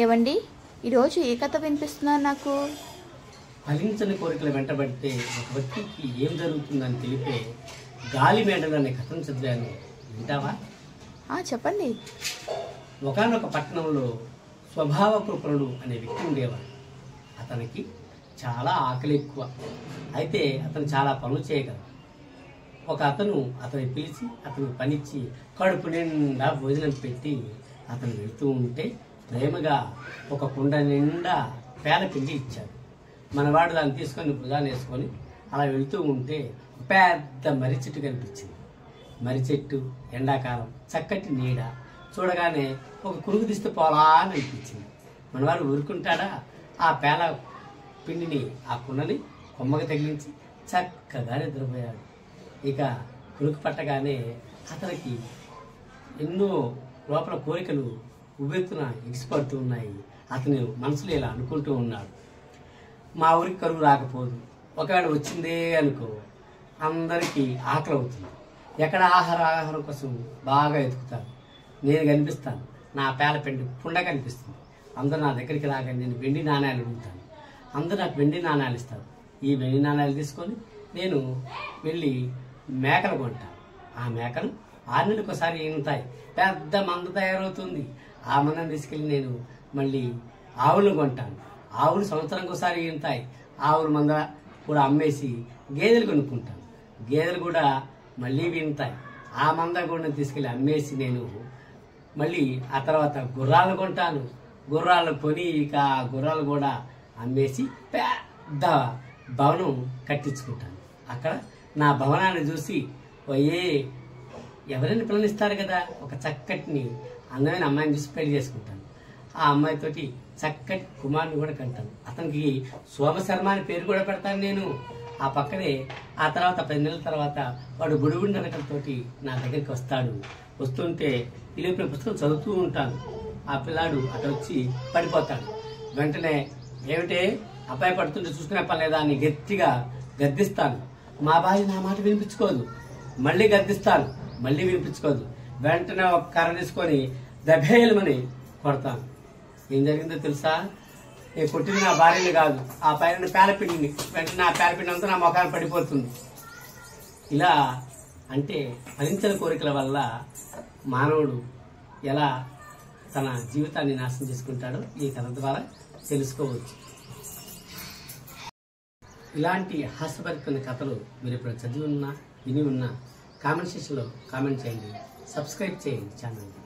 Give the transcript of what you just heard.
ఏవండి, ఈరోజు ఏ కథ వినిపిస్తున్నారు నాకు? ఫలించని కోరికలు వెంటబడితే ఒక వ్యక్తికి ఏం జరుగుతుందని తెలిపే గాలి మేడలు అనే కథను చదివాను. వింటావా? చెప్పండి. ఒకానొక పట్టణంలో స్వభావ కృపణుడు అనే వ్యక్తి ఉండేవాడు. అతనికి చాలా ఆకలి ఎక్కువ. అయితే అతను చాలా పనులు చేయగలడు. ఒక అతను అతన్ని పిలిచి అతను పనిచ్చి కడుపు నిండా భోజనం పెట్టి అతను వెళ్తూ ఉంటే ప్రేమగా ఒక కుండ నిండా పేలపిండి ఇచ్చాడు. మనవాడు దాన్ని తీసుకొని భుజాన్ని వేసుకొని అలా వెళుతూ ఉంటే పెద్ద మర్రి చెట్టు కనిపించింది. మర్రి చెట్టు, ఎండాకాలం, చక్కటి నీడ, చూడగానే ఒక కురుగు తీస్తే పోలా అని అనిపించింది. మనవాడు ఊరుకుంటాడా? ఆ పేల పిండిని ఆ కుండని కొమ్మకి తగిలించి చక్కగా నిద్రపోయాడు. ఇక కురుకు పట్టగానే అతనికి ఎన్నో లోపల కోరికలు ఉవ్వెత్తున ఎగిసిపడుతూ ఉన్నాయి. అతను మనసులో ఇలా అనుకుంటూ ఉన్నాడు, మా ఊరికి కరువు రాకపోదు, ఒకవేళ వచ్చిందే అనుకో అందరికీ ఆకలి అవుతుంది, ఎక్కడ ఆహారం కోసం బాగా ఎతుకుతారు, నేను కనిపిస్తాను, నా పేలపిండి కుండ కనిపిస్తుంది, అందరూ నా దగ్గరికి రాగానే నేను వెండి నాణ్యాలు అడుగుతాను, అందరూ నాకు వెండి నాణ్యాలు ఇస్తారు, ఈ వెండి నాణ్యాలు తీసుకొని నేను వెళ్ళి మేకలు కొంటాను, ఆ మేకలు 6 నెలలకు ఒకసారి ఈనుతాయి, పెద్ద మంద తయారవుతుంది, ఆ మందని తీసుకెళ్ళి నేను మళ్ళీ ఆవులు కొంటాను, ఆవులు సంవత్సరానికి ఒకసారి ఈనుతాయి, ఆవుల మంద కూడా అమ్మేసి గేదెలు కొనుక్కుంటాను, గేదెలు కూడా మళ్ళీ ఈనుతాయి, ఆ మంద కూడా తీసుకెళ్ళి అమ్మేసి నేను మళ్ళీ ఆ తర్వాత గుర్రాలు కొంటాను, గుర్రాలు కొని ఇక ఆ గుర్రాలు కూడా అమ్మేసి పెద్ద భవనం కట్టించుకుంటాను. అక్కడ నా భవనాన్ని చూసి ఎవరైనా పిల్లనిస్తారు కదా, ఒక చక్కటిని అందమైన అమ్మాయిని చూసి పెళ్లి చేసుకుంటాను, ఆ అమ్మాయితోటి చక్కటి కుమారుని కూడా కంటాను, అతనికి సోమశర్మ అని పేరు కూడా పెడతాను నేను. ఆ పక్కనే ఆ తర్వాత 10 నెలల తర్వాత వాడు గుడిగుడి నరకలతోటి నా దగ్గరికి వస్తాడు. వస్తుంటే ఇలాంటి పుస్తకం చదువుతూ ఉంటాను, ఆ పిల్లాడు అక్కడ వచ్చి పడిపోతాడు. వెంటనే ఏమిటే అబ్బాయి పడుతుంటే చూసుకునే పని లేదా అని గట్టిగా గద్దిస్తాను. మా భార్య నా మాట వినిపించుకోదు, మళ్ళీ గద్దిస్తాను, మళ్ళీ వినిపించుకోదు. వెంటనే ఒక కర్ర తీసుకొని దభేలమని కొడతాను. ఏం జరిగిందో తెలుసా? నేను కొట్టింది నా భార్యని కాదు, ఆ పైన పేలపిండిని. వెంటనే ఆ పేలపిండి అంతా నా మొఖాన్ని పడిపోతుంది. ఇలా అంటే ఫలించని కోరికల వల్ల మానవుడు ఎలా తన జీవితాన్ని నాశనం చేసుకుంటాడో ఈ కథ ద్వారా తెలుసుకోవచ్చు. ఇలాంటి హాస్యభరితమైన కథలు మీరు ఇప్పుడు చదివి ఉన్నా, విని ఉన్నా కామెంట్ సెక్షన్లో కామెంట్ చేయండి, సబ్స్క్రైబ్ చేయండి ఛానల్ని.